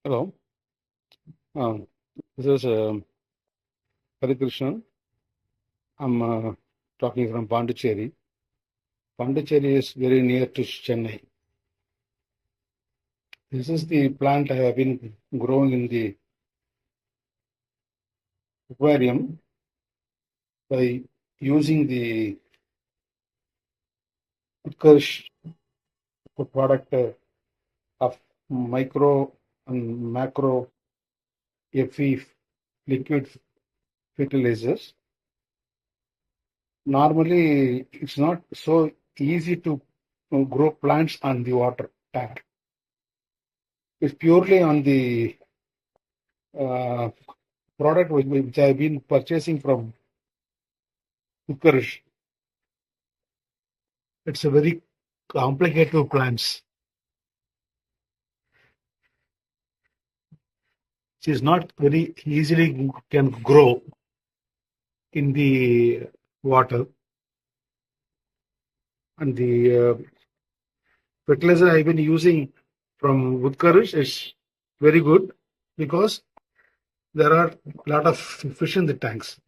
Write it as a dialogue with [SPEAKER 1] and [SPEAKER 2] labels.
[SPEAKER 1] Hello, um, this is Harikrishnan. I'm talking from Pondicherry. Pondicherry is very near to Chennai. This is the plant I have been growing in the aquarium by using the Utkarsh product of micro and macro FE liquid fertilizers. Normally, it's not so easy to grow plants on the water tank. It's purely on the uh, product which I've been purchasing from Utkarsh. It's a very complicated plants. It is not very easily can grow in the water. And the fertilizer I've been using from Utkarsh is very good because there are a lot of fish in the tanks.